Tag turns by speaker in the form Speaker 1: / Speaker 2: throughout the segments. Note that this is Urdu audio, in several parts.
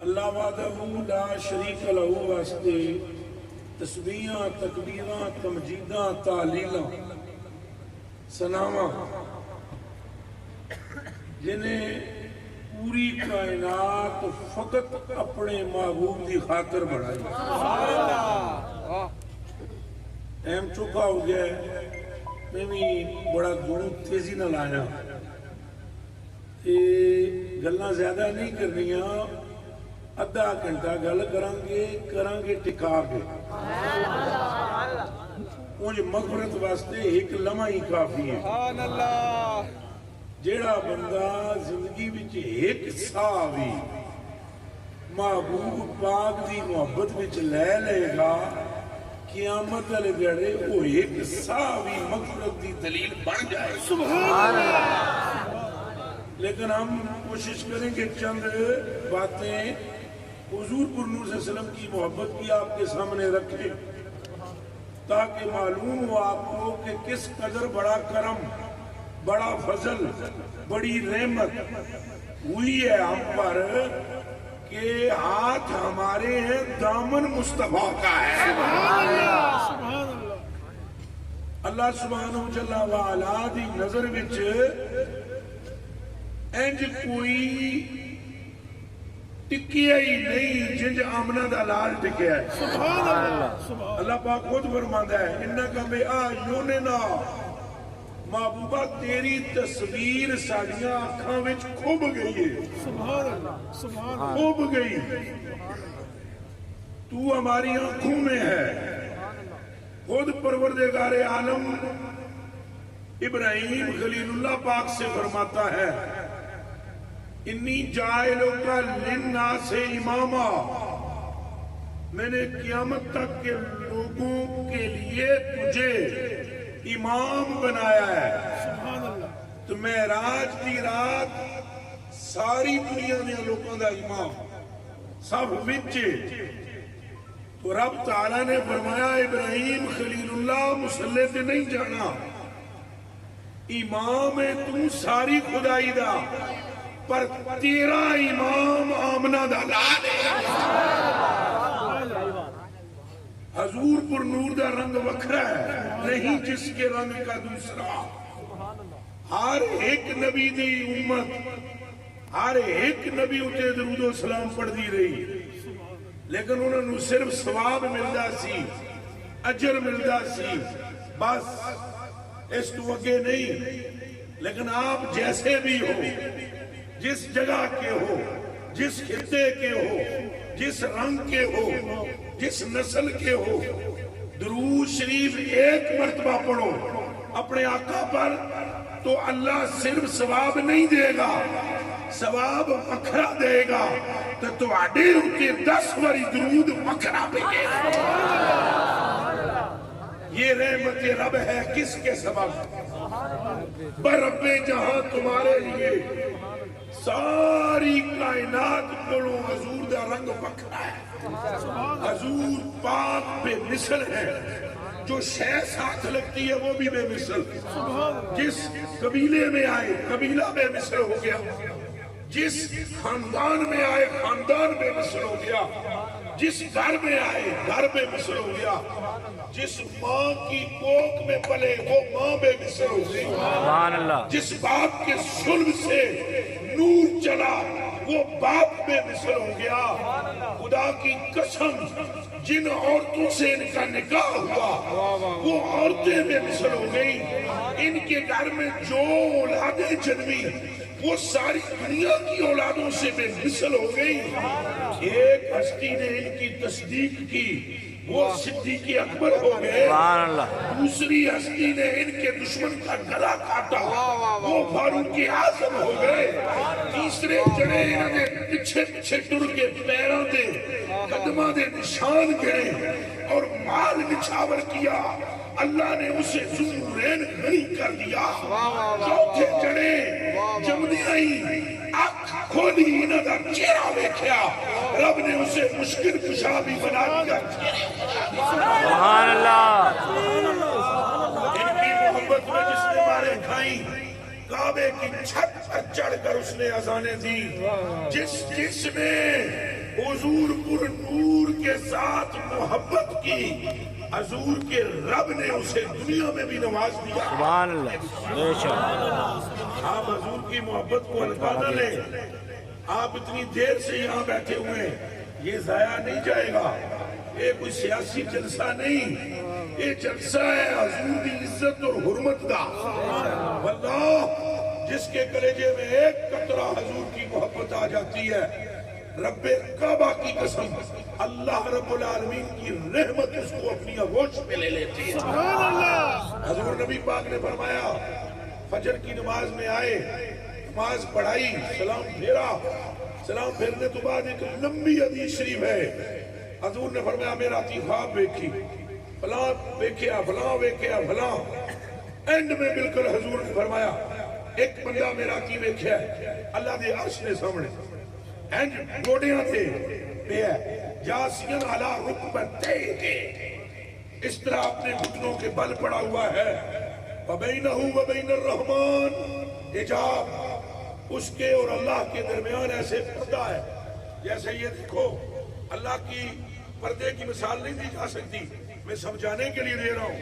Speaker 1: اللہ وحدہ لا شریک لہو واسطے تسبیحاں تکبیراں تمجیداں تعلیلاں ثناواں جنہیں پوری کائنات فقط اپنے محبوب کی خاطر بڑھائی. ٹائم چوکا ہو گیا ہے، میں بھی بڑا دونوں تیزی نہ لایا. گلاں زیادہ نہیں کرنیاں، ادھا گھنٹہ گل کریں گے ٹکا کے. انج مغفرت واسطے ایک لمحہ ہی کافی ہے. جیڑا بندہ زندگی وچ ایک ساہ بھی محبوب پاک دی محبت وچ لے لے گا، قیامت والے دیہڑے وہ ایک ساہ بھی مغفرت دی دلیل بن جائے. سبحان اللہ. لیکن ہم کوشش کریں کہ چند باتیں حضور پر نور صلی اللہ علیہ وسلم کی محبت کی آپ کے سامنے رکھیں تاکہ معلوم ہو آپ کو کہ کس قدر بڑا کرم، بڑا فضل، بڑی رحمت ہوئی ہے ہم پر کہ ہاتھ ہمارے ہیں دامن مصطفیٰ کا ہے. اللہ سبحانہ جل وعلا دی نظر وچ انج کوئی ٹکیا ہی نہیں جنج آمنہ دا لال ٹکیا ہے. سبحان اللہ. اللہ پاک خود فرماتا ہے انکا بِأَعْیُنِنَا، محبوبہ تیری تصویر ساڑیاں آنکھاں وچ کھوب گئی ہے. سبحان اللہ. کھوب گئی، تو ہماری آنکھوں میں ہے. خود پروردگار عالم ابراہیم خلیل اللہ پاک سے فرماتا ہے انی جائلک للناس اماما، میں نے قیامت تک کے لوگوں کے لیے تجھے امام بنایا ہے. سبحان اللہ. تو معراج کی رات ساری دنیا میں لوگوں دا امام سب وچے. تو رب تعالیٰ نے فرمایا ابراہیم خلیل اللہ مسلح تے نہیں جانا، امام ہے تو ساری خدائی دا، پر تیرا امام آمنہ دا لال ہے. حضور پر نور دا رنگ وکھرا ہے، نہیں جس کے رنگ کا دوسرا. ہر ایک نبی دی امت، ہر ایک نبی اتے درود و سلام پڑھ دی رہی، لیکن انہوں نے صرف ثواب ملدا سی، اجر ملدا سی، بس اس تو اگے نہیں. لیکن آپ جیسے بھی ہو، جس جگہ کے ہو، جس خطے کے ہو، جس رنگ کے ہو، جس نسل کے ہو، درود شریف ایک مرتبہ پڑھو اپنے آقا پر تو اللہ صرف ثواب نہیں دے گا، ثواب وکھرا دے گا. تو تواڈے اُتے 10 واری درود وکھرا پڑھے. یہ رحمت رب ہے کس کے سبب؟ برب جہاں تمہارے لیے ساری کائنات کولوں حضور دا رنگ وکھرا ہے. حضور پاک بے مثل ہے، جو شے ساتھ لگتی ہے وہ بھی بے مثل. جس قبیلے میں آئے قبیلہ بے مثل ہو گیا، جس خاندان میں آئے خاندان بے مثل ہو گیا، جس گھر میں آئے گھر بے مثل ہو گیا، جس ماں کی کوکھ میں پلے وہ ماں بے مثل ہو گئی. سبحان اللہ. جس باپ کے صلب سے نور چلا وہ باپ بے مثل ہو گیا. خدا کی قسم جن عورتوں سے ان کا نکاح ہوا وہ عورتیں بے مثل ہو گئی. ان کے گھر میں جو اولادیں جنمی وہ ساری دنیا کی اولادوں سے بے مثل ہو گئی. ایک ہستی نے ان کی تصدیق کی، وہ صدیق اکبر ہو گئے. دوسری ہستی نے ان کے دشمن کا گلا کاٹا، وہ فاروق اعظم ہو گئے. تیسرے جڑے انہوں نے پیچھے پیچھے ٹر کے پیروں دے قدمہ دے نشان گئے اور مال نچھاور کیا، اللہ نے اسے ذوالنورین غنی کر دیا. چوتھے جڑے جمدی آئی آنکھ کھولی انہوں دا چہرہ دیکھیا، رب نے اسے مشکل کشا بھی بنا دیا. سبحان اللہ. ان کی محبت میں جس نے مارے کھائیں، کعبے کی چھت پر چڑھ کر اس نے اذانیں دی. جس نے حضور پر نور کے ساتھ محبت کی، حضور کے رب نے اسے دنیا میں بھی نواز دیا۔
Speaker 2: سبحان اللہ، بے شک۔
Speaker 1: آپ حضور کی محبت کو ہلکا نہ لیں۔ آپ اتنی دیر سے یہاں بیٹھے ہوئے ہیں، یہ ضائع نہیں جائے گا۔ یہ کوئی سیاسی جلسہ نہیں، یہ جلسہ ہے حضور کی عزت اور حرمت کا۔ واللہ جس کے کلیجے میں ایک قطرہ حضور کی محبت آ جاتی ہے، رب کعبہ کی قسم، اللہ رب العالمین کی رحمت اس کو اپنی آغوش میں لے لیتی ہے۔ حضور نبی پاک نے فرمایا فجر کی نماز میں آئے، نماز پڑھائی، سلام پھیرا، سلام پھیرنے تو بعد ایک لمبی حدیث شریف ہے۔ حضور نے فرمایا میں راتی خواب دیکھی، فلاں دیکھیا، فلاں دیکھیا، فلاں۔ اینڈ میں بالکل حضور نے فرمایا ایک بندہ میں راتی دیکھیا ہے اللہ دے عرش نے سامنے، اینڈ گوڑیاں تھے پہ ہے، جاسین علی رکبتیہ، اس طرح اپنے گھٹنوں کے بل پڑا ہوا ہے۔ وَبَيْنَهُ وَبَيْنَ الرَّحْمَانِ، حجاب اس کے اور اللہ کے درمیان ایسے پردہ ہے جیسے یہ دیکھو، اللہ کی پردے کی مثال نہیں دی جا سکتی، میں سمجھانے کے لیے دے رہا ہوں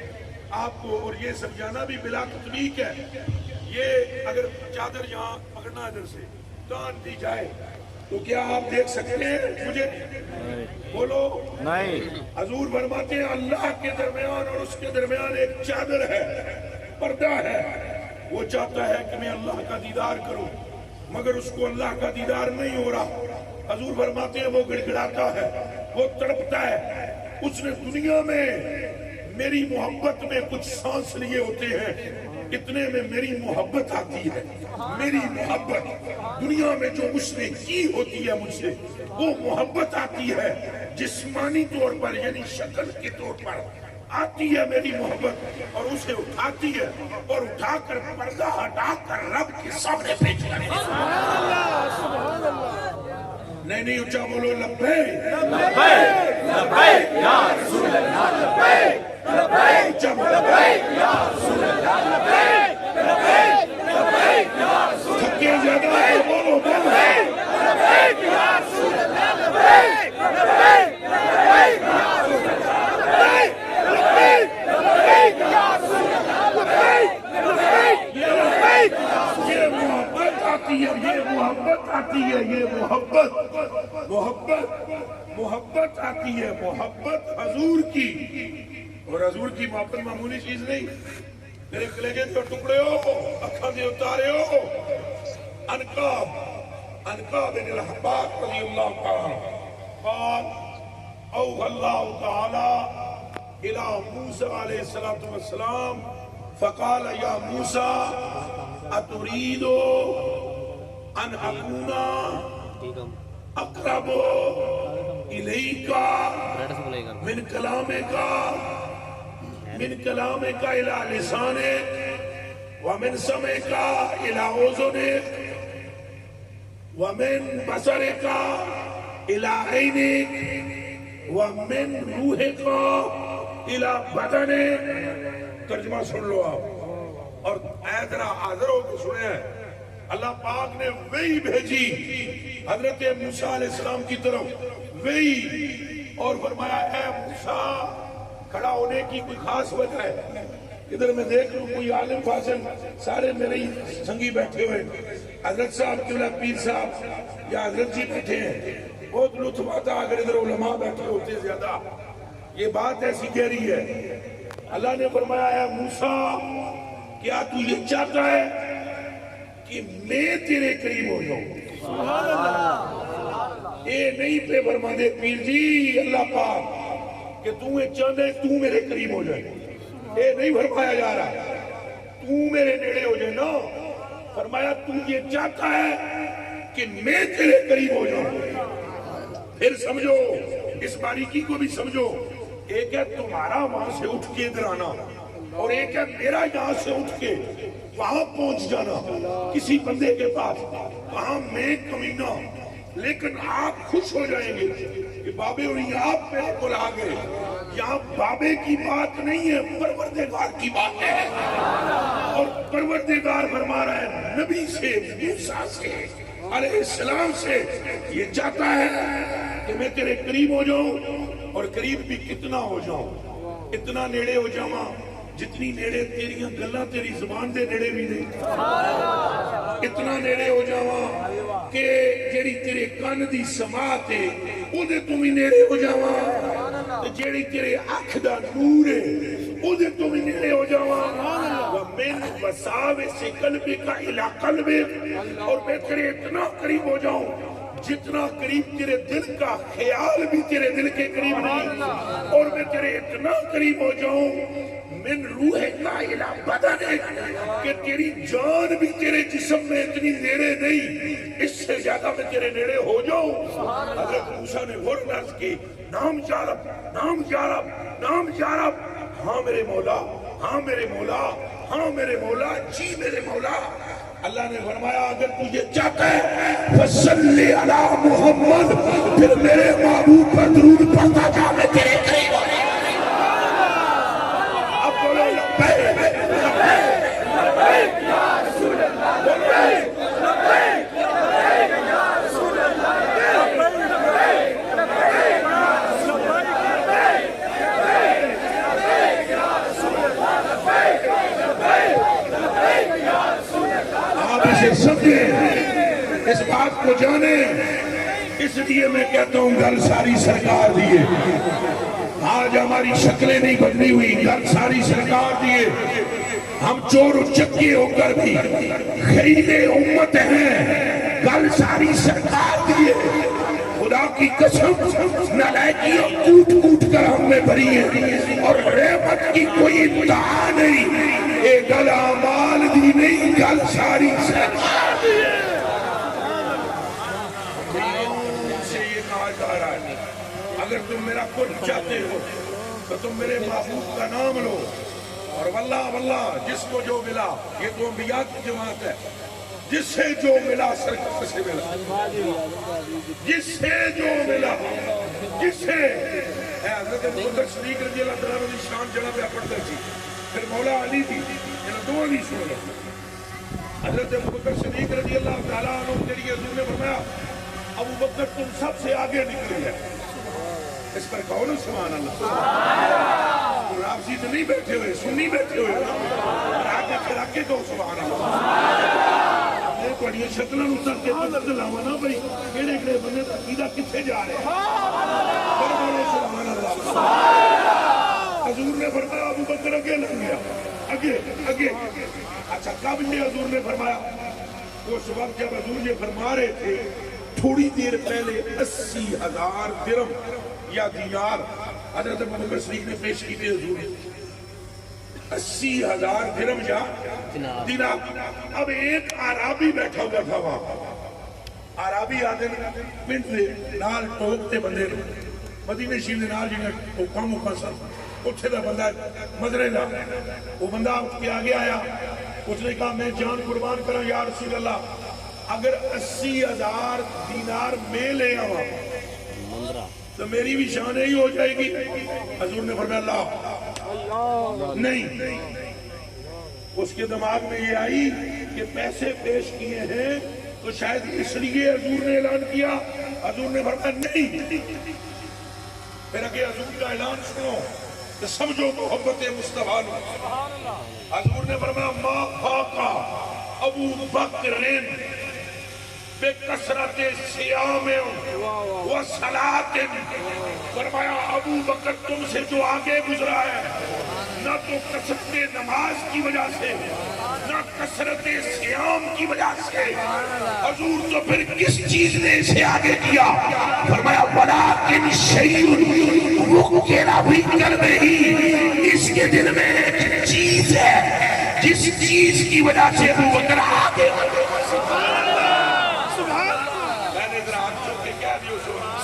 Speaker 1: آپ کو، اور یہ سمجھانا بھی بلا تطبیق ہے۔ یہ اگر چادر یہاں پکڑنا ادھر سے تان دی جائے تو کیا آپ دیکھ سکتے ہیں مجھے؟ بولو
Speaker 2: نہیں۔
Speaker 1: حضور فرماتے ہیں اللہ کے درمیان اور اس کے درمیان ایک چادر ہے، پردہ ہے۔ وہ چاہتا ہے کہ میں اللہ کا دیدار کروں مگر اس کو اللہ کا دیدار نہیں ہو رہا۔ حضور فرماتے ہیں وہ گڑ گڑاتا ہے، وہ تڑپتا ہے۔ اس نے دنیا میں میری محبت میں کچھ سانس لیے ہوتے ہیں، اتنے میں میری محبت آتی ہے۔ میری محبت دنیا میں جو مجھ نے کی ہوتی ہے مجھ سے، وہ محبت آتی ہے جسمانی طور پر، یعنی شکل کے طور پر آتی ہے میری محبت، اور اسے اٹھاتی ہے اور اٹھا کر پردہ ہٹا کر رب کے سامنے پیش کرتی ہے۔ نہیں اونچا بولو لبیک
Speaker 2: لبیک لبیک یا رسول اللہ، لبیک لبیک
Speaker 1: اونچا بولو لبیک
Speaker 2: یا رسول اللہ، لبیک لبیک لبیک یا رسول اللہ،
Speaker 1: تھکے زیادہ ہے بولو بولو
Speaker 2: لبیک یا رسول اللہ، لبیک لبیک لبیک یا رسول اللہ، لبیک لبیک لبیک یا رسول اللہ، لبیک لبیک لبیک یا رسول اللہ۔
Speaker 1: یہ محبت آتی ہے، یہ محبت آتی ہے، یہ محبت محبت آتی ہے، محبت حضور کی، اور حضور کی محبت معمولی چیز نہیں۔ میرے کلیجے کے ٹکڑے ہو، اکھاں دے اتارے ہو، انقاب بن الحباب رضی اللہ تعالی قال اوحى اللہ تعالی الى موسیٰ علیہ السلام فقال یا موسیٰ اتريد ان اکون اقرب الیک من کلامک الى لسانک ومن سمعک الى اذنک ومن بصرک الى عینک ومن روحک الى بدنک۔ ترجمہ سن لو آپ، اور اے ذرا حاضر ہو کے سنیں۔ اللہ پاک نے وحی بھیجی حضرت موسیٰ علیہ السلام کی طرف، وحی، اور فرمایا اے موسیٰ، کھڑا ہونے کی کوئی خاص وجہ ہے؟ ادھر میں دیکھ لوں کوئی عالم فاضل سارے میرے ہی سنگی بیٹھے ہوئے، حضرت صاحب قبلہ پیر صاحب یا حضرت جی بیٹھے ہیں، بہت لطف آتا اگر ادھر علماء بیٹھے ہوتے زیادہ۔ یہ بات ایسی گہری ہے۔ اللہ نے فرمایا اے موسیٰ، کیا تو یہ چاہتا ہے کہ میں تیرے قریب ہو جاؤں؟ اے نہیں پہ فرما دے پیر جی اللہ پاک کہ تو یہ چاہتے تو میرے قریب ہو جائے، اے نہیں فرمایا جا رہا تو میرے نیڑے ہو جائے نا، فرمایا تو یہ چاہتا ہے کہ میں تیرے قریب ہو جاؤں۔ پھر سمجھو اس باریکی کو بھی سمجھو، ایک ہے تمہارا وہاں سے اٹھ کے ادھر آنا، اور ایک ہے میرا یہاں سے اٹھ کے وہاں پہنچ جانا کسی بندے کے پاس، وہاں میں کمینہ، لیکن آپ خوش ہو جائیں گے کہ بابے اور آپ بالکل آ گئے۔ یہاں بابے کی بات نہیں ہے، پروردگار کی بات ہے، اور پروردگار فرما رہا ہے نبی سے، موسیٰ سے علیہ السلام سے، یہ چاہتا ہے کہ میں تیرے قریب ہو جاؤں، اور قریب بھی کتنا ہو جاؤں، اتنا نیڑے ہو جاواں جتنی نیڑے تیریاں گلاں تیری زبان دے نیڑے بھی نہیں، اتنا نیڑے ہو جاواں کہ جیڑی تیرے کان دی سماعت ہے او دے تو بھی نیڑے ہو جاواں، جیڑی تیرے اکھ دا نور ہے او دے تو بھی نیڑے ہو جاواں، وَمِنْ وَسَاوِسِ قَلْبِكَ إِلَىٰ قَلْبِكَ، اور میں تیرے اتنا قریب ہو جاؤں جتنا قریب تیرے دل کا خیال بھی تیرے دل کے قریب نہیں، اور میں تیرے اتنا قریب ہو جاؤں من روحِكَ إِلَىٰ بَدَنِكَ کہ تیری جان بھی تیرے جسم میں اتنی نیڑے نہیں، اس سے زیادہ میں تیرے نیڑے ہو جاؤں۔ حضرت موسیٰ نے فوراً عرض کی نام یا رب، نام یا رب، نام یا رب، ہاں میرے مولا، ہاں میرے مولا، ہاں میرے مولا، جی میرے مولا۔ اللہ نے فرمایا اگر تجھے چاہتا ہے فصلی علی محمد، پھر میرے محبوب پر درود پڑھتا جا، میں تیرے قریب ہوں۔ اب بولو لبیک لبیک یا رسول اللہ، لبیک لبیک یا رسول اللہ، لبیک لبیک یا رسول اللہ، لبیک یا رسول اللہ، لبیک لبیک یا رسول اللہ۔ آپ اسے سمجھیں، اس بات کو جانیں، اس لیے میں کہتا ہوں گھر ساری سرکار دیے، آج ہماری شکلیں نہیں بدلی ہوئی، گھر ساری سرکار دیے، ہم چور و چکے ہو کر بھی خرید امت ہیں، گھر ساری سرکار دیے، خدا کی قسم نالائکیاں کوٹ کوٹ کر ہم میں بھری ہیں، اور رحمت کی کوئی انتہا نہیں، اے گل اعمال دی نہیں، گل ساری سرکار دیے۔ سے یہ کہا جا رہا ہے اگر تم میرا کچھ چاہتے ہو تو تم میرے محبوب کا نام لو، اور واللہ واللہ جس کو جو ملا، یہ تو انبیاء کی جماعت ہے، جس سے جو ملا سرکار سے ملا، جس سے جو ملا، جس سے حضرت ابوبکر صدیق رضی اللہ تعالیٰ عنہ شان جڑا پہ پڑھتا سی، پھر مولا علی دی انہوں دونوں نہیں سن لو۔ حضرت ابوبکر صدیق رضی اللہ تعالیٰ عنہ کے لیے حضور نے فرمایا ابوبکر تم سب سے آگے نکلے ہیں، اس پر کہو نا سبحان اللہ۔ رابطی تو نہیں بیٹھے ہوئے، سنی بیٹھے ہوئے، آگے کھڑا کے دو سبحان اللہ۔ میں کوئی شکلوں اتر کے پتر دلاوا نا بھائی کیڑے کیڑے بندے عقیدہ کتنے جا رہے ہیں، پر بولو سبحان اللہ۔ حضور نے فرمایا ابوبکر اگے لگ گیا، اگے اگے۔ اچھا کب یہ حضور نے فرمایا؟ اس وقت جب حضور یہ فرما رہے تھے تھوڑی دیر پہلے 80,000 درم یا دینار حضرت ابوبکر صدیق نے پیش کی تھی حضور، 80,000 درم یا دینار۔ اب ایک عرابی بیٹھا ہوا تھا وہاں، عرابی آدھے پنڈ دے نال ٹوکتے بندے مدینے شریف دے نال جنہیں ٹوکاں موکاں سن، اٹھے دا بندہ مدرے دا، وہ بندہ اٹھ کے آگے آیا، اس نے کہا میں جان قربان کروں یا رسول اللہ، اگر 80,000 دینار میں لے آؤں تو میری بھی شان ہی ہو جائے گی۔ حضور نے فرمایا اللہ نہیں۔ اس کے دماغ میں یہ آئی کہ پیسے پیش کیے ہیں تو شاید اس لیے حضور نے اعلان کیا، حضور نے فرمایا نہیں۔ پھر اگر حضور کا اعلان سنو تو سمجھو محبت مصطفیٰ۔ حضور نے فرمایا ما فاقا ابو بکر بے کثرت صیام و صلاۃ، فرمایا ابو بکر تم سے جو آگے گزرا ہے نہ تو کثرت نماز کی وجہ سے نہ کثرت صیام کی وجہ سے، حضور تو پھر کس چیز نے اسے آگے کیا؟ فرمایا ولیکن شیء وکل فی قلبہ، اس کے دل میں ایک چیز ہے جس چیز کی وجہ سے ابو بکر آگے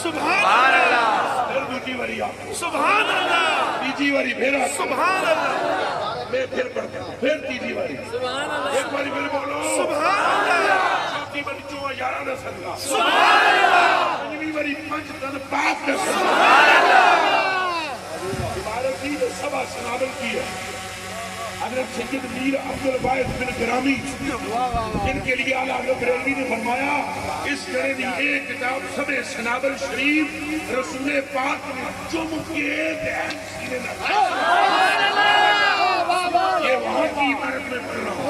Speaker 1: سبحان اللہ، پھر دوسری باری آپ سبحان اللہ، تیجی باری پھر آپ سبحان اللہ، میں پھر پڑھتا ہوں، پھر تیجی باری سبحان اللہ، ایک باری پھر بولو سبحان اللہ، چوتھی باری 11 دا صدقہ سبحان اللہ، پنجویں باری 5 دن پاک دا سبحان اللہ، عبارت کی تو سبا سنابل کی ہے۔ حضرت سید میر عبدالواحد بن گرامی جن کے لیے اعلیٰ حضرت بریلوی نے فرمایا اس طرح کی ایک کتاب سب سنابل شریف رسول پاک نے چم کے سینے میں یہ وہاں کی عبارت میں پڑھ رہا ہوں.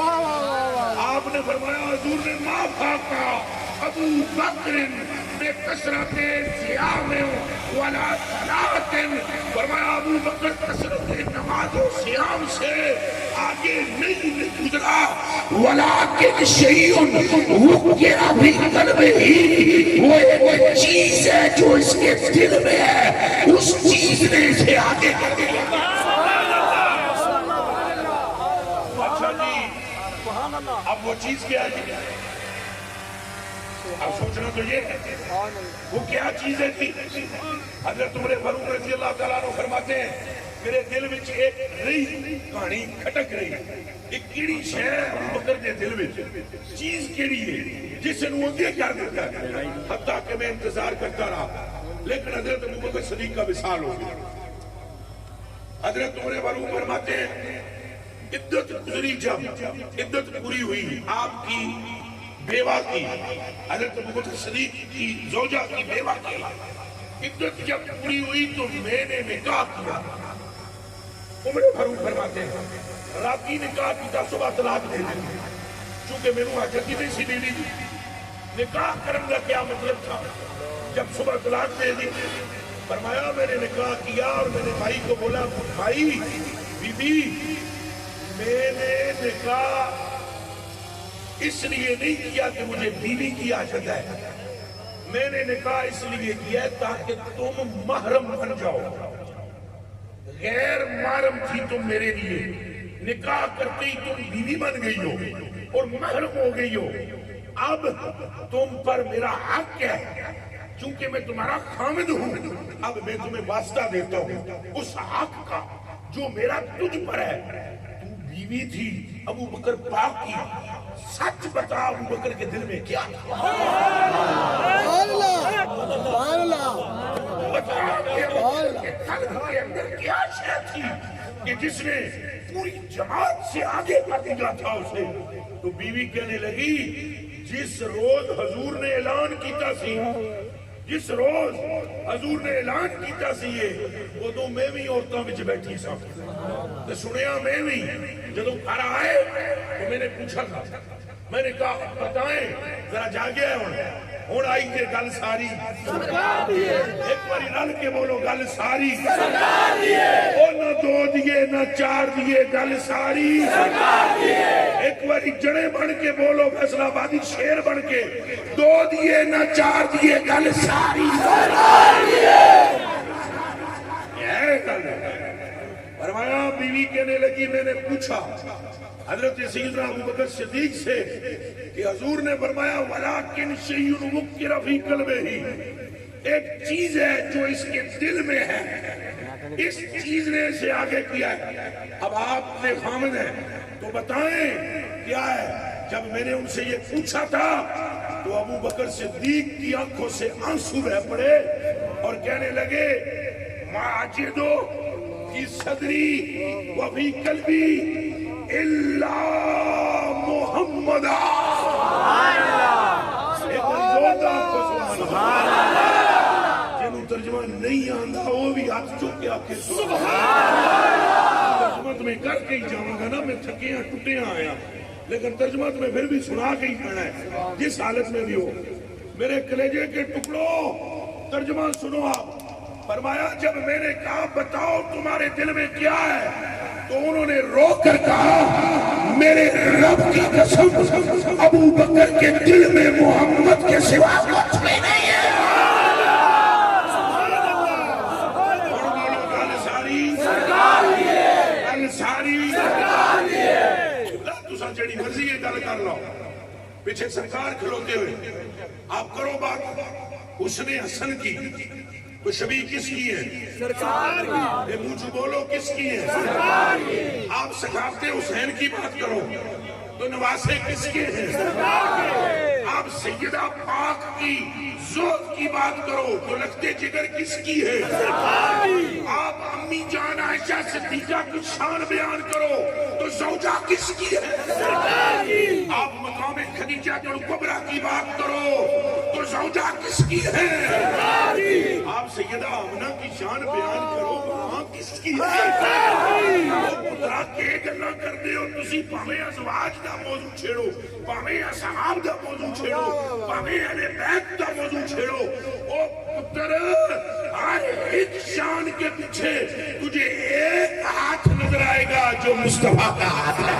Speaker 1: آپ نے فرمایا حضور نے ما فاقا ابو بکر بے کثرت صیام ولا صلاۃ، فرمایا ابو بکر کثرت نماز و صیام سے آگے نہیں گزرا. ولیکن شیء وقع فی قلبہ، وہ ایک چیز ہے جو اس کے دل میں ہے، اس چیز نے اسے آگے کر دیا. اچھا جی اب وہ چیز کیا ہے؟ اب سوچنا تو یہ ہے وہ کیا چیزیں تھی. حضرت عمر فاروق رضی اللہ تعالیٰ عنہ فرماتے ہیں میرے دل میں ایک رہی کہانی کھٹک رہی ایک کیڑی شے ابو بکر دے دل میں چیز کیڑی ہے جس نے وہ اگے کر دیتا ہے. حتیٰ کہ میں انتظار کرتا رہا لیکن حضرت ابو بکر صدیق کا وصال ہو گیا. حضرت عمر فاروق فرماتے ہیں عدت گزری، جب عدت پوری ہوئی آپ کی بیوہ کی، حضرت ابو بکر صدیق کی زوجہ کی بیوہ کی عدت جب پوری ہوئی تو میں نے نکاح کیا. عمر فاروق فرماتے ہیں راتی نکاح کیا صبح طلاق دے دی چونکہ میں نے حاجت نہیں سی دے دی. نکاح کرنے کا کیا مطلب تھا؟ جب صبح طلاق دے دی فرمایا میں نے نکاح کیا اور میں نے بھائی کو بولا بھائی بی بی میں نے نکاح اس لیے نہیں کیا کہ مجھے بیوی کی حاجت ہے، میں نے نکاح اس لیے کیا ہے تاکہ تم محرم بن جاؤ. غیر محرم تھی تم میرے لیے، نکاح کرتے ہی تم بیوی بن گئی ہو اور محرم ہو گئی ہو. اب تم پر میرا حق ہے چونکہ میں تمہارا خامد ہوں. اب میں تمہیں واسطہ دیتا ہوں اس حق کا جو میرا تجھ پر ہے. بیوی تھی ابو بکر پاک کی، سچ بتا ابو بکر کے دل میں کیا تھا؟ بتا کے قلب کے اندر کیا شے تھی کہ جس نے پوری جماعت سے آگے کر دیا تھا اسے. تو بیوی کہنے لگی جس روز حضور نے اعلان کیتا سی، جس روز حضور نے اعلان کیتا سی وہ دو میں بھی عورتوں میں بیٹھی سا تو سنیا میں بھی جدوں گھر آئے تو میں نے پوچھا تھا، میں نے کہا بتائیں ذرا جاگے ہوں آئی کہ گل ساری ایک باری رل کے بولو گل ساری وہ نہ دو دیے نہ چار دیے گل ساری ایک باری جڑے بن کے بولو فیصلہ آبادی شیر بن کے دو دیے نہ چار دیے گل ساری فرمایا بیوی کہنے لگی میں نے پوچھا حضرت سیدنا ابو بکر صدیق سے کہ حضور نے فرمایا ولیکن شیء وقر فی قلبہ، ایک چیز ہے جو اس کے دل میں ہے، اس چیز نے اسے آگے کیا ہے. اب آپ نے خامد ہیں تو بتائیں کیا ہے؟ جب میں نے ان سے یہ پوچھا تھا تو ابو بکر صدیق کی آنکھوں سے آنسو بہ پڑے اور کہنے لگے ماجدو فی صدری وفی قلبی الا محمد. جنہوں ترجمہ نہیں آندا وہ بھی ہاتھ چوک کے آپ کے ترجمہ تمہیں کر کے ہی جاؤں گا نا، میں تھکیاں ٹوٹیاں آیا لیکن ترجمہ تمہیں پھر بھی سنا کے ہی پڑھنا ہے جس حالت میں بھی ہو. میرے کلیجے کے ٹکڑوں ترجمہ سنو. آپ فرمایا جب میں نے کہا بتاؤ تمہارے دل میں کیا ہے تو انہوں نے رو کر کہا میرے رب کی قسم ابو بکر کے دل میں محمد کے سوا کچھ بھی نہیں ہے. گل ساری تسا جڑی مرضی ہے گل کر لو، پیچھے سرکار کھلوتے ہوئے آپ کرو بات. حسن حسن کی تو شبیہ کس کی ہے؟ سرکار کی. یہ منہ بولو کس کی ہے؟ سرکار کی. آپ ثقافت حسین کی بات کرو تو نواسے کس کے ہیں؟ سرکار کے. آپ سیدہ پاک کی ذوق کی بات کرو تو لگتے جگر کس کی ہے؟ آپ امی جان عائشہ صدیقہ کی شان بیان کرو تو زوجہ کس کی ہے؟ آپ مقام خدیجہ الکبریٰ کی بات کرو تو زوجہ کس کی ہے؟ آپ سیدہ آمنہ کی شان بیان کرو وہاں کس کی ہے؟ وہ پترا کے گلا کر دے اور تسی پاویں ازواج دا موضوع چھیڑو، پاویں اصحاب دا موضوع چھیڑو، پاویں اہل بیت دا موضوع چھیڑو، او پتر ہر ایک شان کے پیچھے تجھے ایک ہاتھ نظر آئے گا جو مصطفیٰ کا ہاتھ ہے۔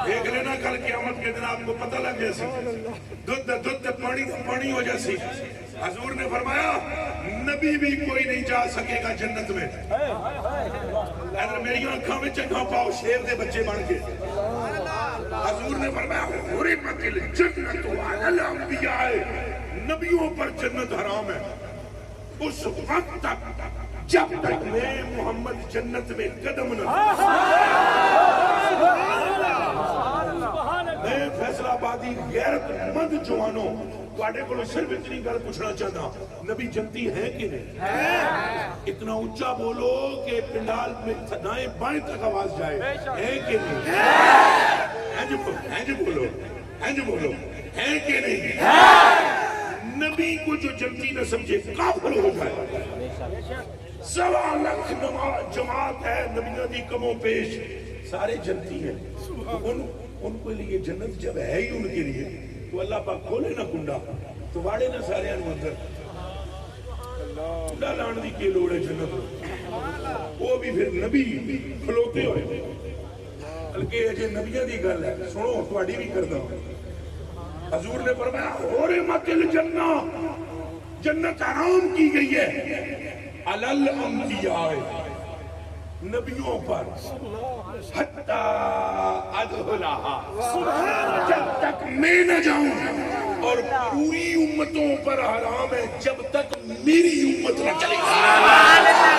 Speaker 1: دیکھ لینا کل قیامت کے دن آپ کو پتہ لگ جیسی دودھ پانی ہو جیسی۔ حضور نے فرمایا نبی بھی کوئی نہیں جا سکے گا جنت میں، اگر میری آنکھاں میں چکھا پاؤ شیر دے بچے بن کے۔ حضور نے فرمایا حرمت الجنت علی الانبیاء، نبیوں پر جنت حرام ہے اس وقت تک جب تک میں محمد جنت میں قدم نہ میں فیصلہ آبادی غیرت مند جوانوں تواڈے کولوں صرف اتنی گل پوچھنا چاہتا، نبی جنتی ہے کہ نہیں؟ اتنا اونچا بولو کہ پنڈال میں دائیں بائیں تک آواز جائے، ہے کہ نہیں؟ ہیں جو بولو، ہیں جو بولو، ہے کہ نہیں؟ نبی کو جو جنتی نہ سمجھے کافر ہو جائے۔ 1.25 لاکھ جماعت ہے نبیوں دی کموں پیش، سارے جنتی ہیں، ان کو لیے جنت جب ہے ہی ان کے لیے تو اللہ پاک کھولے نہ کنڈا تو واڑے نہ سارے انو اندر، کنڈا لان دی کے لوڑے جنت، وہ بھی پھر نبی کھلوتے ہوئے۔ بلکہ اجے نبیوں دی گل ہے، سنو تواڈی بھی کردا ہوں۔ حضور نے فرمایا حرمت الجنہ، جنت حرام کی گئی ہے علی الانبیاء، نبیوں پر، حتی ادخلہا، جب تک میں نہ جاؤں، اور پوری امتوں پر حرام ہے جب تک میری امت نہ چلے گی۔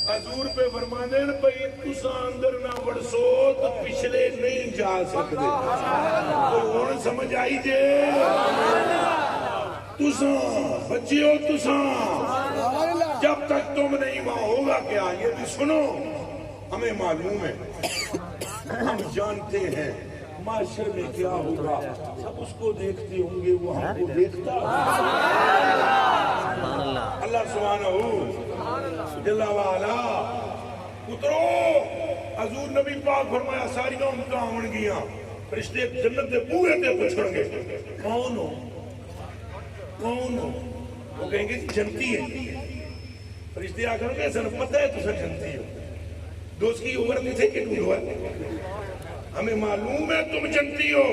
Speaker 1: حضور پہ فرمانے پئی تساں اندر نہ وڑسو تو پچھلے نہیں جا سکتے، تو ہن سمجھ آئی جے تساں بچیو، تساں جب تک تم نہیں وہاں ہوگا کیا؟ یہ بھی سنو، ہمیں معلوم ہے، ہم جانتے ہیں معاشر میں کیا ہوگا، سب اس کو دیکھتے ہوں گے، وہ ہم کو دیکھتا اللہ سبحانہ جل وعلا۔ پترو حضور نبی پاک فرمایا ساری امتاں آون گیاں، فرشتے جنت دے بوئے تے پوچھن گے کون ہو، کون ہو؟ وہ کہیں گے جنتی ہے۔ فرشتے آ کر گے سن پتہ ہے تسا جنتی ہو، دوست کی عمر نہیں تھے کہ ڈھونڈو ہے، ہمیں معلوم ہے تم جنتی ہو،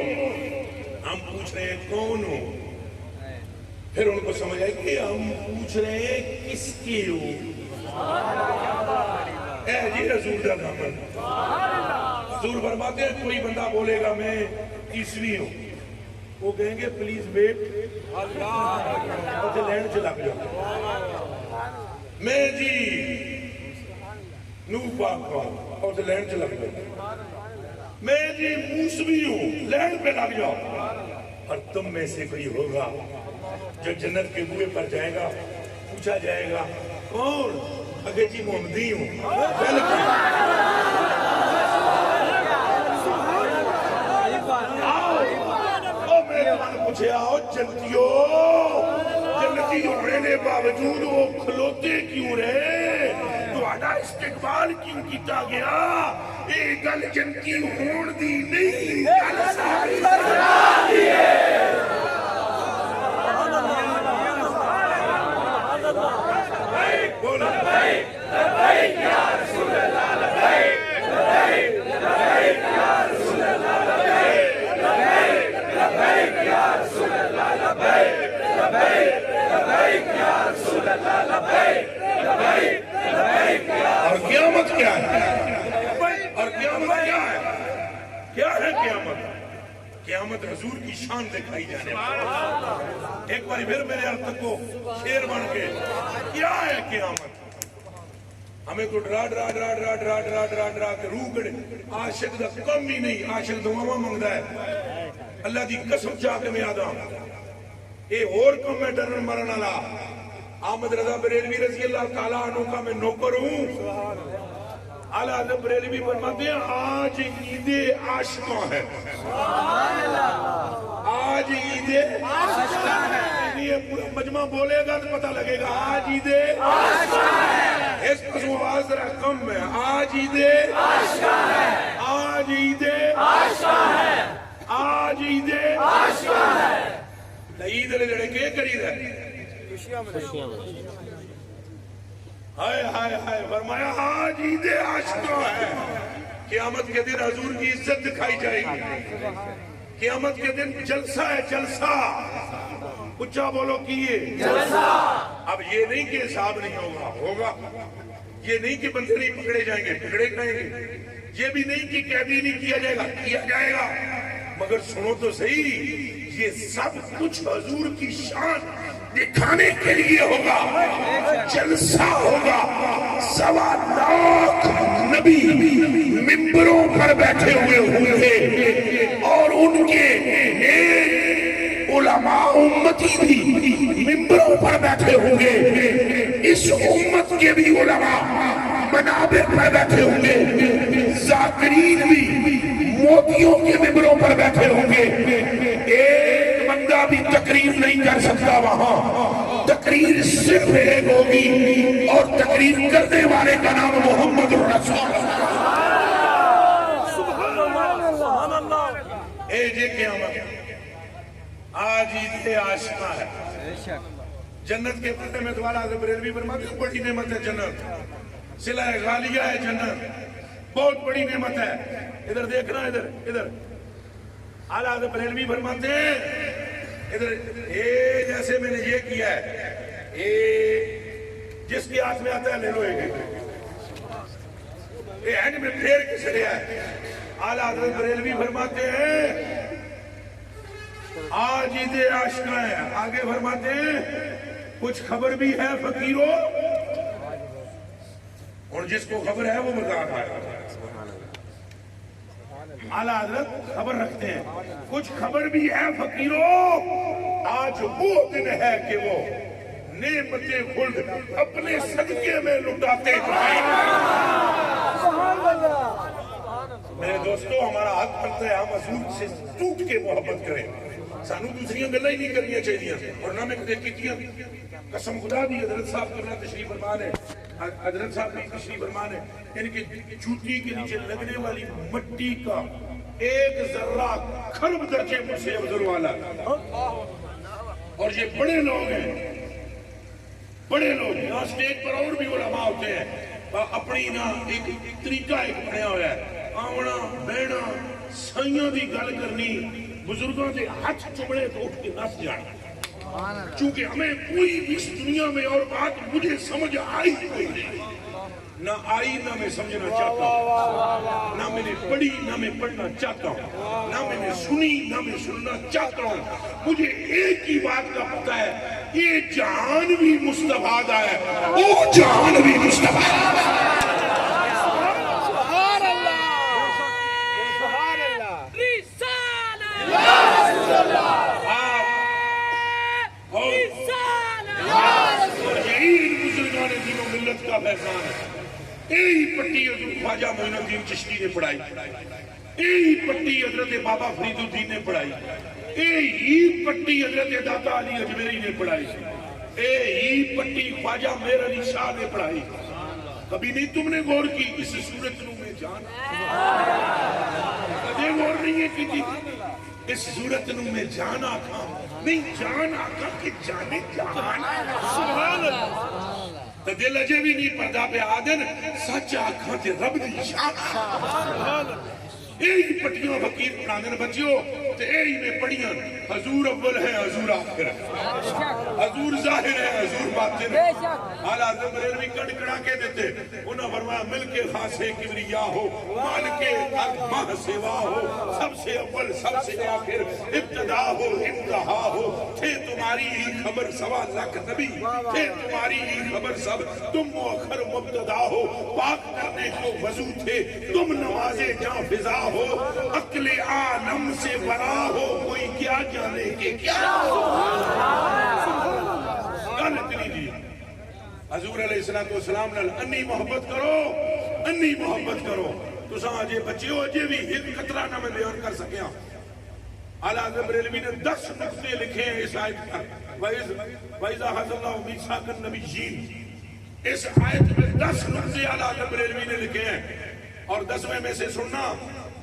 Speaker 1: ہم پوچھ رہے ہیں کون ہو؟ پھر ان کو سمجھ آئے کہ ہم پوچھ رہے ہیں کس کی ہو؟ اے جی حضور دا نام، حضور فرماتے ہیں کوئی بندہ بولے گا میں تیسری ہوں، وہ کہیں گے پلیز ویٹ، اور لینڈ چلا گیا، میں جی نو پاک ہوں، اور لینڈ چلا گیا، میں جی موسوی ہوں، لینڈ پہ لگ جاؤ۔ اور تم میں سے کوئی ہوگا جو جنت کے بوئے پر جائے گا، پوچھا جائے گا کون؟ اگر جی محمدی ہوں، پوچھے آؤ جنتیوں، جنتی ہونے باوجود وہ کھلوتے کیوں رہے؟ تہاڈا استقبال کیوں کیتا گیا؟ یہ گل جنکی ہون دی نہیں، گل ساری سرکار دی ہے۔ بولو لبیک یا رسول اللہ، لبیک لبیک لبیک یا رسول اللہ، لبیک لبیک لبیک یا رسول اللہ، لبیک لبیک لبیک یا رسول اللہ، لبیک لبیک لبیک یا۔ اور قیامت کیا ہے؟ اور قیامت کیا ہے؟ کیا ہے قیامت؟ قیامت حضور کی شان دکھائی جانے والی۔ ایک بار پھر میرے عرض کو شیر بن کے، کیا ہے قیامت؟ ہمیں تو ڈرا ڈرا ڈرا ڈرا ڈرا ڈرا ڈرا ڈرا کے روح کڑے، عاشق دا کم ہی نہیں، عاشق دعاواں منگدا ہے۔ اللہ دی قسم چاہ کے میں آدھا اے اور کم میں ڈرن مرن والا احمد رضا بریلوی رضی اللہ تعالیٰ عنہ کا میں نوکر ہوں۔ اعلیٰ حضرت بریلوی فرماتے ہیں آج عید عاشقاں ہے، آج عید عاشقاں ہے۔ یہ پورا مجمع بولے گا تو پتہ لگے گا آج عید عاشقاں ہے۔ اس قسم آواز ذرا کم ہے، آج عید عاشقاں ہے، آج عید عاشقاں ہے، آج عید عاشقاں ہے۔ عید علی لڑے کے قریب ہے، ہائے ہائے ہائے، فرمایا آج عید عاشقاں ہے۔ قیامت کے دن حضور کی عزت دکھائی جائے گی، قیامت کے دن جلسہ ہے، جلسہ اچھا بولو کیے جلسہ۔ اب یہ نہیں کہ حساب نہیں ہوگا، ہوگا۔ یہ نہیں کہ بندے نہیں پکڑے جائیں گے، پکڑے جائیں گے۔ یہ بھی نہیں کہ قیدی نہیں کیا جائے گا، کیا جائے گا۔ مگر سنو تو صحیح، یہ سب کچھ حضور کی شان دکھانے کے لیے ہوگا، جلسہ ہوگا۔ 1.25 لاکھ نبی ممبروں پر بیٹھے ہوئے ہوں گے، اور ان کے علماء امتی بھی ممبروں پر بیٹھے ہوں گے۔ اس امت کے بھی علماء منابر پر بیٹھے ہوں گے، ذاکرین بھی موتیوں کے ممبروں پر بیٹھے ہوں گے۔ ایک بندہ بھی تقریر نہیں کر سکتا وہاں، تقریر صرف ایک ہوگی، اور تقریر کرنے والے کا نام محمد رسول اللہ۔ اے جے قیامت آج عید عاشقاں ہے۔ جنت کے فتح میں دوبارہ حضرت بریلوی فرماتے ہیں بڑی نعمت ہے جنت، صلہ غالیہ ہے جنت، بہت بڑی نعمت ہے۔ ادھر دیکھنا، ادھر ادھر اعلیٰ حضرت بریلوی فرماتے ہیں ادھر، اے جیسے میں نے یہ کیا ہے، اے جس کے ہاتھ میں آتا ہے لے لو، اے ہینڈ میں پھیر کے چلے ہے۔ اعلیٰ حضرت بریلوی فرماتے ہیں آج عید عاشقاں ہے۔ آگے فرماتے ہیں کچھ خبر بھی ہے فقیروں، اور جس کو خبر ہے وہ مذاق ہے۔ اعلیٰ حضرت خبر رکھتے ہیں، کچھ خبر بھی ہے فقیروں، آج وہ دن ہے کہ وہ نعمت خلد اپنے صدقے میں لٹاتے جائیں۔ میرے دوستو، ہمارا حق بنتا ہے ہم حضور سے ٹوٹ کے محبت کریں، سانو دوسری گلیں ہی نہیں کرنی چاہیے، اور نہ میں کیتیاں قسم خدا دی۔ حضرت صاحب کرنا تشریف فرمان ہے، حضرت صاحب کی تشریف فرمان ہے، یعنی کہ جوتی کے نیچے لگنے والی مٹی کا ایک ذرہ کھرب درجے مجھ سے افضل والا، اور یہ بڑے لوگ ہیں، بڑے لوگ یہاں سٹیج پر اور بھی علماء ہوتے ہیں، اپنی نا ایک طریقہ ایک بنیا ہوا ہے، آونا بہنا سائیاں دی گل کرنی، بزرگوں سے ہاتھ چمڑے تو اٹھ کے نس جانا۔ چونکہ ہمیں کوئی بھی اس دنیا میں اور بات مجھے سمجھ آئی کوئی نہیں، نہ آئی نہ میں سمجھنا چاہتا ہوں، نہ میں نے پڑھی نہ میں پڑھنا چاہتا ہوں، نہ میں نے سنی نہ میں سننا چاہتا ہوں۔ مجھے ایک ہی بات کا پتہ ہے، یہ جہان بھی مصطفیٰ دا ہے، وہ جہان بھی مصطفیٰ دا ہے۔ کا فیضان ہے، یہی پٹی حضرت خواجہ معین الدین چشتی نے پڑھائی، یہی پٹی حضرت بابا فرید الدین نے پڑھائی، یہی پٹی حضرت داتا علی اجمیری نے پڑھائی، یہی پٹی خواجہ میر علی شاہ نے پڑھائی۔ کبھی نہیں تم نے غور کی اس صورت میں میں جان کدے غور نہیں ہے کی اس صورت نو میں جان آکھاں نہیں جان آکھاں کہ جانے جان سبحان اللہ تو دل اجے بھی نہیں پردہ پہ آدن سچ آکھاں تے رب دی شان سبحان اللہ ایہی پٹیوں فقیر پڑھاندن بچیوں تے ایہی میں پڑھیاں حضور اول ہے حضور آخر ہے حضور ظاہر ہے حضور باطن ہے اعلیٰ حضرت بریلوی کڑکڑا کے دیتے انہوں فرمایا مل کے خاصے کبریا ہو مان کے ماہ سوا ہو سب سے اول سب سے آخر ابتدا ہو انتہا ہو تھے تمہاری ہی خبر سوا لاکھ نبی تھے تمہاری ہی خبر سب تم مؤخر مبتدا ہو پاک کرنے کو وضو تھے تم نماز جاں فضا ہو عقل عالم سے برا ہو کوئی کیا جانے کے کیا گل اتنی دی حضور علیہ السلام نال انی محبت کرو انی محبت کرو تساں اجے بچے ہو اجے بھی ایک خطرہ نہ میں بیان کر سکیاں اعلیٰ حضرت بریلوی نے 10 نقطے لکھے ہیں اس آیت پر وَإِذَا أَخَذَ اللَّهُ مِيثَاقَ النَّبِيِّينَ اس آیت میں 10 نقطے اعلیٰ حضرت بریلوی نے لکھے ہیں اور 10ویں میں سے سننا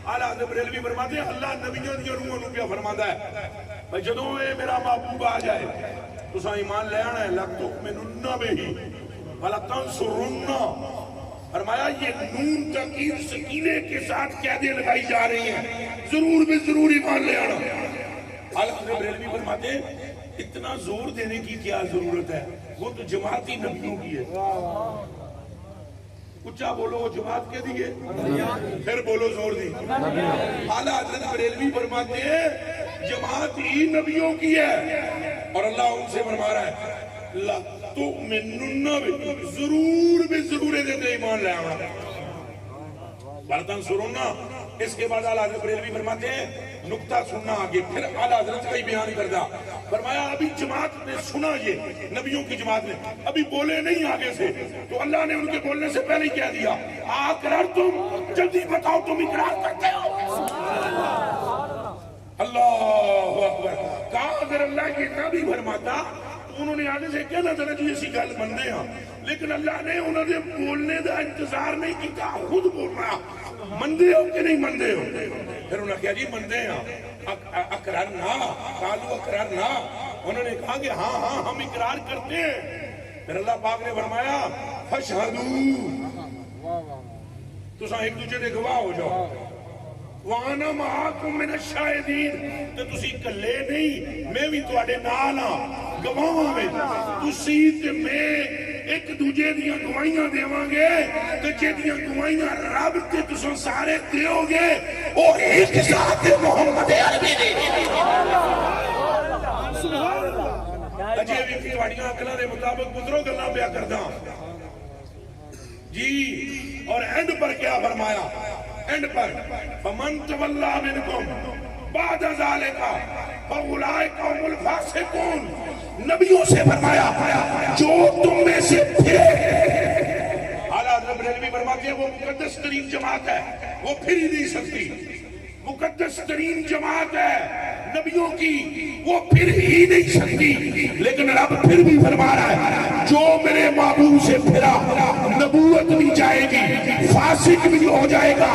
Speaker 1: اعلیٰ حضرت بریلوی فرماتے ہیں اللہ نبیوں دی روحوں نو کیا فرماتا ہے بھائی جدوں اے میرا محبوب آ جائے تساں ایمان لے آنا ہے لَتُؤْمِنُنَّ بِهِ وَلَتَنْصُرُنَّ فرمایا یہ نون تاکید سکینے کے ساتھ قیدیں لگائی جا رہی ہیں ضرور بھی ضرور ایمان لے آنا اعلیٰ حضرت بریلوی فرماتے ہیں اتنا زور دینے کی کیا ضرورت ہے وہ تو جماعتی نبیوں کی ہے اچھا بولو جماعت کے دیئے پھر بولو زور دی اعلیٰ حضرت بریلوی فرماتے ہیں جماعت ہی نبیوں کی ہے اور اللہ ان سے فرما رہا ہے لَتُؤْمِنُنَّ ضرور بھی ضرور دیتے ایمان لے آنا برتن سننا اس کے بعد اعلیٰ حضرت بریلوی فرماتے ہیں نکتہ سننا آگے پھر اعلیٰ حضرت کا ہی بیان کردہ فرمایا ابھی جماعت نے سنا یہ نبیوں کی جماعت نے ابھی بولے نہیں آگے سے تو اللہ نے ان کے بولنے سے پہلے ہی کہہ دیا اقرار تم جلدی بتاؤ تم اقرار کرتے ہو اللہ اکبر کہا اگر اللہ یہ نہ بھی فرماتا تو انہوں نے آگے سے کہنا تھا جو اسی گل مندے ہیں لیکن اللہ نے انہوں نے بولنے دا انتظار نہیں کیا خود بول رہا مندے ہو کہ نہیں مندے ہو پھر انہوں نے کہا جی مندے ہیں اقرارنا قالو اقرارنا انہوں نے کہا کہ ہاں ہاں ہم اقرار کرتے ہیں پھر اللہ پاک نے فرمایا فشہدو تو ساں ایک دوجہ دے گواہ ہو جاؤ وَأَنَا مَعَاكُمْ مِنَ الشَّاهِدِينَ تو تسی کلے نہیں میں بھی تواڈے نال ہاں گواہاں میں تسی تے میں ایک دوجے دیاں گواہیاں دیواں گے تے جیدیاں گواہیاں رب تے تساں سارے دیو گے او ایک ذات محمد عربی دی سبحان اللہ اجے بھی تواڈیاں عقلاں دے مطابق گزرو گلاں پیا کردا جی اور اینڈ پر کیا فرمایا اینڈ پر فمن تولا منکم بعد ذالک فاولئک هم الفاسقون نبیوں سے فرمایا جو تم میں سے پھرے اعلیٰ حضرت بریلوی فرماتے ہیں وہ مقدس ترین جماعت ہے وہ پھر ہی نہیں سکتی مقدس ترین جماعت ہے نبیوں کی وہ پھر ہی نہیں سکتی لیکن رب پھر بھی فرما رہا ہے جو میرے محبوب سے پھرا نبوت بھی جائے گی فاسق بھی ہو جائے گا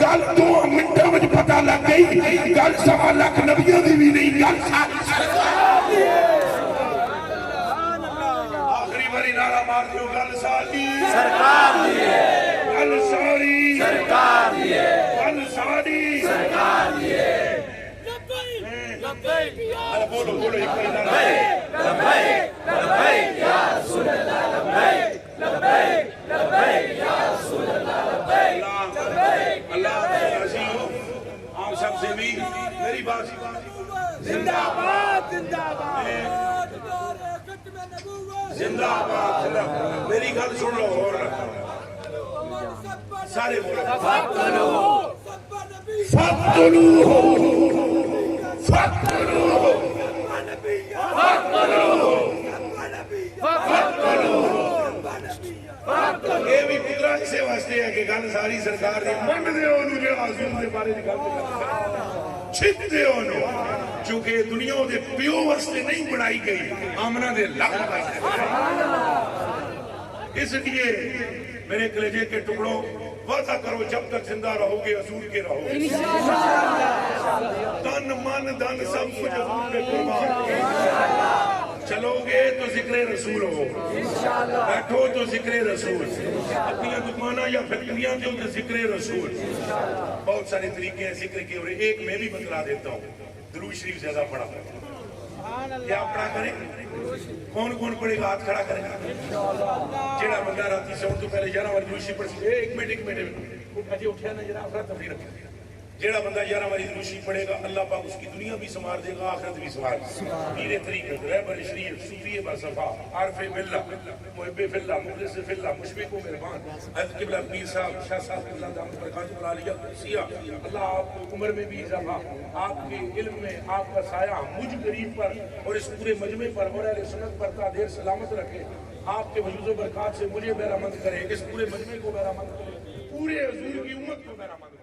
Speaker 1: گل 2 منٹوں میں پتہ لگ گئی گل 1.25 لاکھ نبیوں دی بھی نہیں گل آخری باری نعرہ مار دیو گل ساری سرکار دیئے گل ساری سرکار دیئے گل ساری سرکار دیئے بولو بولو ایک بار لبیک لبیک یا رسول اللہ لبیک لبیک لبیک یا رسول اللہ لبیک اللہ عزیز ہو آپ سب سے بھی میری بات زندہ باد زندہ باد زندہ باد میری گل سن لو اور سارے بولو فقتلوہ فقتلوہ فقتلوہ فقتلوہ یہ بھی پترہ سے واسطے ہے کہ گل ساری سرکار دی منڈ دے انہوں جو حضور دے بارے نکالتے چھت دے انہوں چونکہ دنیا دے پیو واسطے نہیں بڑھائی گئی آمنہ دے لگ واسطے اس لیے میرے کلیجے کے ٹکڑوں وعدہ کرو جب تک زندہ رہو گے حضور کے رہو گے، تن من دھن سب کچھ حضور پہ قربان، چلو گے تو ذکر رسول ہو، بیٹھو تو ذکر رسول، اپنی دکانہ یا فیکٹریاں دو تو ذکر رسول. بہت سارے طریقے ہیں ذکر کے، اور ایک میں بھی بتلا دیتا ہوں، درود شریف زیادہ پڑھا کریں. کیا پڑھا کریں؟ کون کون پڑھے گا؟ ہاتھ کھڑا کریں. جیڑا بندہ راتی سونے تو پہلے 11 بار درود شریف پڑھ سکے. ایک منٹ اجے اٹھیا نہ ذرا افراد تفریح رکھیں. جیڑا بندہ 11 بار درود شریف پڑھے گا اللہ پاک اس کی دنیا بھی سنوار دے گا، آخرت بھی سنوار دے گا. پیر طریقت، رہبر شریف، صوفی باصفا، عارف باللہ، محب فی اللہ، مخلص فی اللہ، مشفق و مہربان، حضرت قبلہ پیر صاحب شاہ صاحب اللہ دامت برکاتہ العالیہ قدسیہ، اللہ آپ کو عمر میں بھی اضافہ، آپ کے علم میں آپ کا سایہ مجھ غریب پر اور اس پورے مجمع پر اور اہل سنت پر تا دیر سلامت رکھے. آپ کے وجود و برکات سے مجھے بہرامند کرے، اس پورے مجمع کو بہرامند کرے، پورے حضور کی امت کو بہرامند کرے.